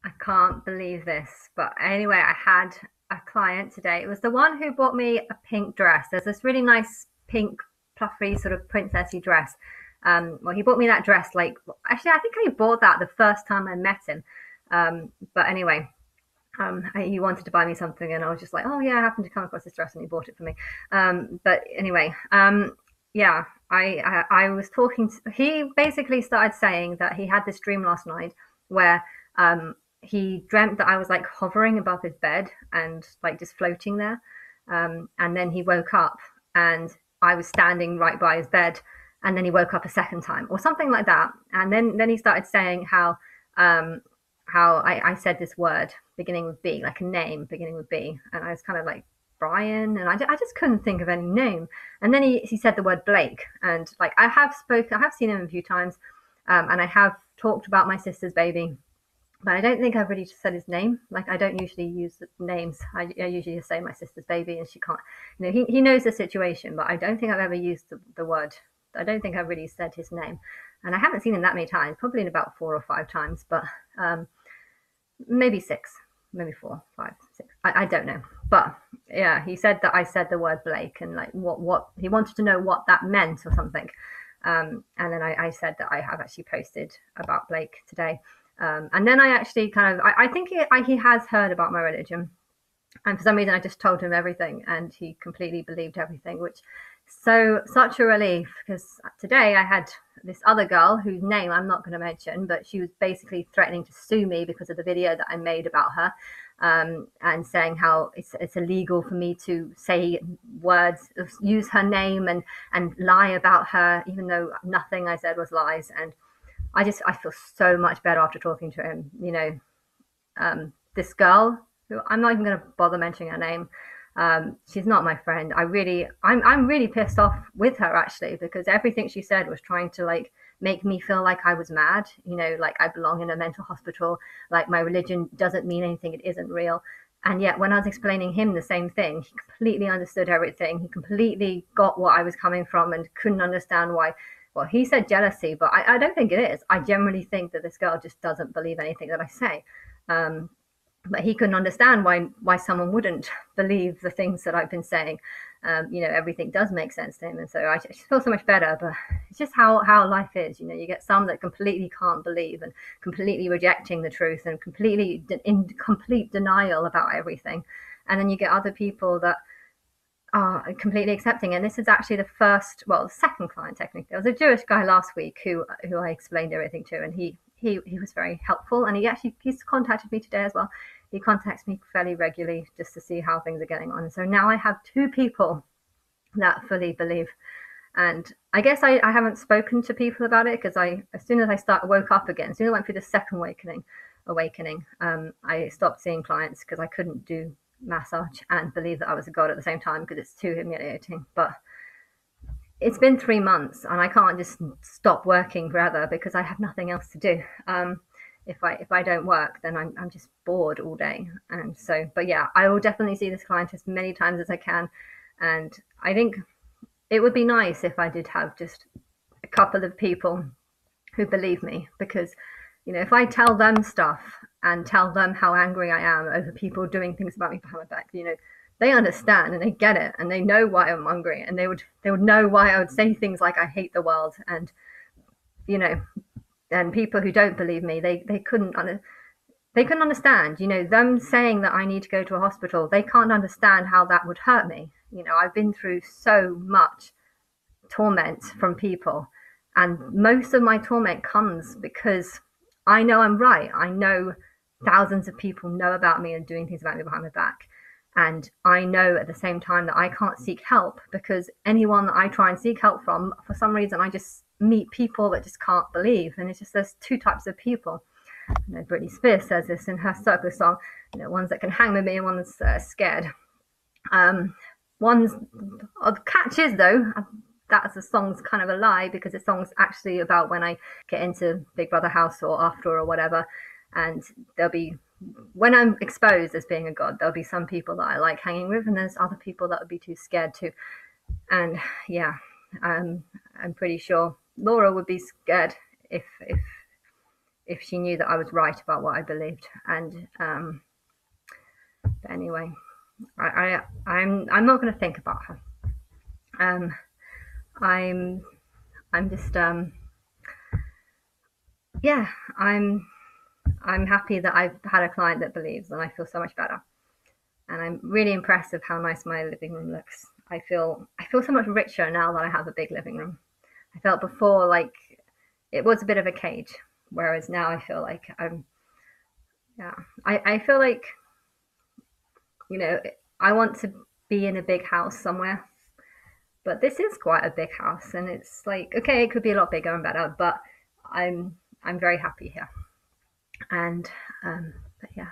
I can't believe this. But anyway, I had a client today. It was the one who bought me a pink dress. There's this really nice pink, fluffy, sort of princessy dress. Well, he bought me that dress like, actually, I think I bought that the first time I met him. But anyway, he wanted to buy me something, and I was just like, oh yeah, I happened to come across this dress, and he bought it for me. But anyway, yeah, I was talking. He basically started saying that he had this dream last night where he dreamt that I was like hovering above his bed and like just floating there, and then he woke up and I was standing right by his bed, and then he woke up a second time or something like that, and then he started saying um, how I said this word beginning with B, like a name beginning with B, and I was kind of like Brian, and I just couldn't think of any name. And then he said the word Blake, and like I have seen him a few times, and I have talked about my sister's baby, but I don't think I've really said his name. Like I don't usually use the names. I usually just say my sister's baby, and she can't. You know, he knows the situation, but I don't think I've ever used the word. I don't think I've really said his name, and I haven't seen him that many times. Probably in about 4 or 5 times, but maybe six, maybe four, five, six. I don't know, but yeah, he said that I said the word Blake, and like what he wanted to know what that meant or something. And then I said that I have actually posted about Blake today. And then I actually kind of, I think he has heard about my religion. And for some reason, I just told him everything, and he completely believed everything, which such a relief. Because today I had this other girl whose name I'm not going to mention, but she was basically threatening to sue me because of the video that I made about her, and saying how it's illegal for me to say words, use her name, and lie about her, even though nothing I said was lies. And I feel so much better after talking to him. You know, this girl who I'm not even going to bother mentioning her name. She's not my friend. I'm really pissed off with her actually, because everything she said was trying to like make me feel like I was mad. You know, like I belong in a mental hospital. Like my religion doesn't mean anything. It isn't real. And yet, when I was explaining him the same thing, he completely understood everything. He completely got what I was coming from and couldn't understand why. Well, he said jealousy, but I don't think it is. I generally think that this girl just doesn't believe anything that I say. Um, but he couldn't understand why someone wouldn't believe the things that I've been saying. You know, everything does make sense to him, and so I just feel so much better. But it's just how life is. You know, you get some that completely can't believe and completely rejecting the truth and completely in complete denial about everything, and then you get other people that are completely accepting. And this is actually the first, well, the second client technically. There was a Jewish guy last week who I explained everything to, and he was very helpful. And he's contacted me today as well. He contacts me fairly regularly just to see how things are getting on. So now I have two people that fully believe. And I guess I haven't spoken to people about it because as soon as woke up again, as soon as I went through the second awakening, I stopped seeing clients because I couldn't do massage and believe that I was a god at the same time because it's too humiliating. But it's been 3 months and I can't just stop working forever because I have nothing else to do. If I don't work, then I'm just bored all day. And so, but yeah, I will definitely see this client as many times as I can. And I think it would be nice if I did have just a couple of people who believe me, because you know, if I tell them stuff and tell them how angry I am over people doing things about me behind my back, you know, they understand and they get it and they know why I'm angry, and they would know why I would say things like I hate the world. And you know, and people who don't believe me, they couldn't understand, you know, them saying that I need to go to a hospital. They can't understand how that would hurt me. You know, I've been through so much torment from people, and most of my torment comes because I know I'm right. I know thousands of people know about me and doing things about me behind my back. And I know at the same time that I can't seek help because anyone that I try and seek help from, for some reason, I just meet people that just can't believe. And it's just there's two types of people. You know, Britney Spears says this in her Circle song. You know, ones that can hang with me and ones scared. Um, ones the catch is though that the song's kind of a lie because the song's actually about when I get into Big Brother house or after or whatever, and there'll be when I'm exposed as being a god, there'll be some people that I like hanging with, and there's other people that would be too scared to. And yeah, I'm pretty sure Laura would be scared if if she knew that I was right about what I believed. And but anyway, I'm not going to think about her. I'm just yeah, I'm happy that I've had a client that believes, and I feel so much better. And I'm really impressed with how nice my living room looks. I feel so much richer now that I have a big living room. I felt before like it was a bit of a cage, whereas now I feel like yeah, I feel like, you know, I want to be in a big house somewhere, but this is quite a big house, and it's like, okay, it could be a lot bigger and better, but I'm very happy here. And but yeah.